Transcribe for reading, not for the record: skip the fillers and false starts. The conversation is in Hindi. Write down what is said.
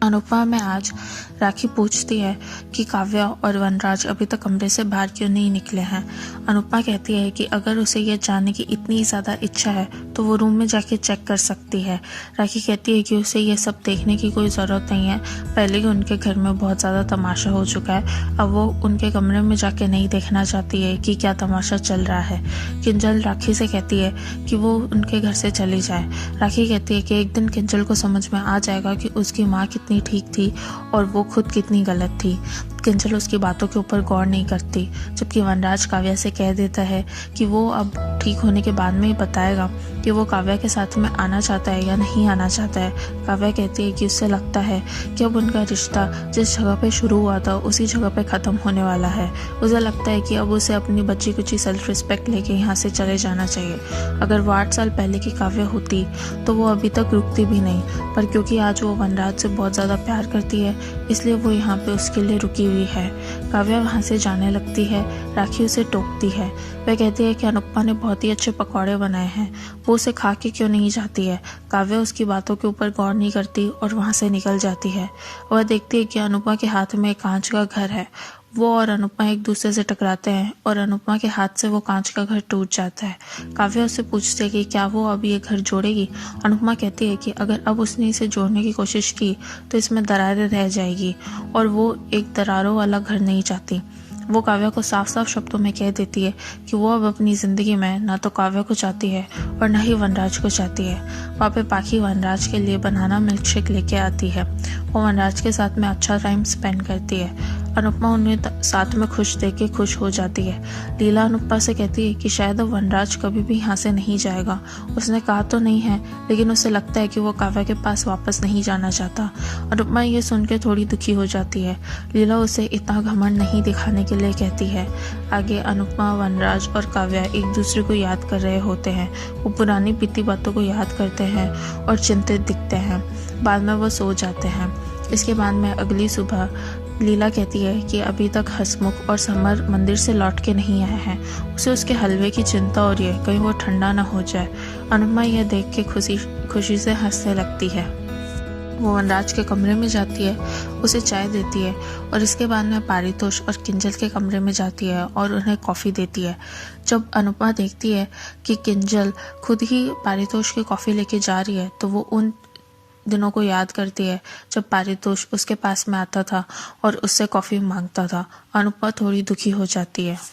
अनुपमा में आज राखी पूछती है कि काव्या और वनराज अभी तक कमरे से बाहर क्यों नहीं निकले हैं। अनुपमा कहती है कि अगर उसे यह जानने की इतनी ज़्यादा इच्छा है तो वो रूम में जाके चेक कर सकती है। राखी कहती है कि उसे ये सब देखने की कोई ज़रूरत नहीं है, पहले ही उनके घर में बहुत ज़्यादा तमाशा हो चुका है, अब वो उनके कमरे में जाके नहीं देखना चाहती है कि क्या तमाशा चल रहा है। किंजल राखी से कहती है कि वो उनके घर से चली जाए। राखी कहती है कि एक दिन किंजल को समझ में आ जाएगा कि उसकी माँ कितनी ठीक थी और वो खुद कितनी गलत थी। किंजल उसकी बातों के ऊपर गौर नहीं करती, जबकि वनराज काव्या से कह देता है कि वो अब ठीक होने के बाद में ही बताएगा कि वो काव्या के साथ में आना चाहता है या नहीं आना चाहता है। काव्या कहती है कि उससे लगता है कि अब उनका रिश्ता जिस जगह पे शुरू हुआ था उसी जगह पे ख़त्म होने वाला है। उसे लगता है कि अब उसे अपनी बच्ची कुची सेल्फ रिस्पेक्ट लेके यहाँ से चले जाना चाहिए। अगर वो 8 साल पहले की काव्या होती तो वो अभी तक रुकती भी नहीं, पर क्योंकि आज वो वनराज से बहुत ज़्यादा प्यार करती है इसलिए वो यहाँ पे उसके लिए रुकी हुई है। काव्या वहाँ से जाने लगती है। राखी उसे टोकती है। वह कहती है कि अनुपमा ने बहुत ही अच्छे पकौड़े बनाए हैं, वो उसे खा के क्यों नहीं जाती है। काव्या उसकी बातों के ऊपर गौर नहीं करती और वहाँ से निकल जाती है। वह देखती है कि अनुपमा के हाथ में एक कांच का घर है। वो और अनुपमा एक दूसरे से टकराते हैं और अनुपमा के हाथ से वो कांच का घर टूट जाता है। काव्या उससे पूछती है कि क्या वो अब ये घर जोड़ेगी। अनुपमा कहती है कि अगर अब उसने इसे जोड़ने की कोशिश की तो इसमें दरारें रह जाएगी और वो एक दरारों वाला घर नहीं चाहती। वो काव्या को साफ साफ शब्दों में कह देती है कि वो अब अपनी ज़िंदगी में ना तो काव्या को चाहती है और ना ही वनराज को चाहती है। वहाँ पे पाखी वनराज के लिए बनाना मिल्क शेक लेके आती है। वो वनराज के साथ में अच्छा टाइम स्पेंड करती है। अनुपमा उन्हें साथ में खुश देख के खुश हो जाती है। लीला अनुपमा से कहती है कि शायद अब वनराज कभी भी यहाँ से नहीं जाएगा। उसने कहा तो नहीं है, लेकिन उसे लगता है कि वो काव्या के पास वापस नहीं जाना चाहता। अनुपमा ये सुन के थोड़ी दुखी हो जाती है। लीला उसे इतना घमंड नहीं दिखाने के लिए कहती है। आगे अनुपमा, वनराज और काव्या एक दूसरे को याद कर रहे होते हैं। वो पुरानी बीती बातों को याद करते हैं और चिंतित दिखते हैं। बाद में वो सो जाते हैं। इसके बाद में अगली सुबह लीला कहती है कि अभी तक हसमुख और समर मंदिर से लौट के नहीं आए हैं। उसे उसके हलवे की चिंता हो रही है, कहीं वो ठंडा ना हो जाए। अनुपमा यह देख के खुशी से हंसने लगती है। वो वनराज के कमरे में जाती है, उसे चाय देती है और इसके बाद में पारितोष और किंजल के कमरे में जाती है और उन्हें कॉफ़ी देती है। जब अनुपमा देखती है कि किंजल खुद ही पारितोष की कॉफ़ी लेके जा रही है तो वो उन दिनों को याद करती है जब पारितोष उसके पास में आता था और उससे कॉफ़ी मांगता था। अनुपमा थोड़ी दुखी हो जाती है।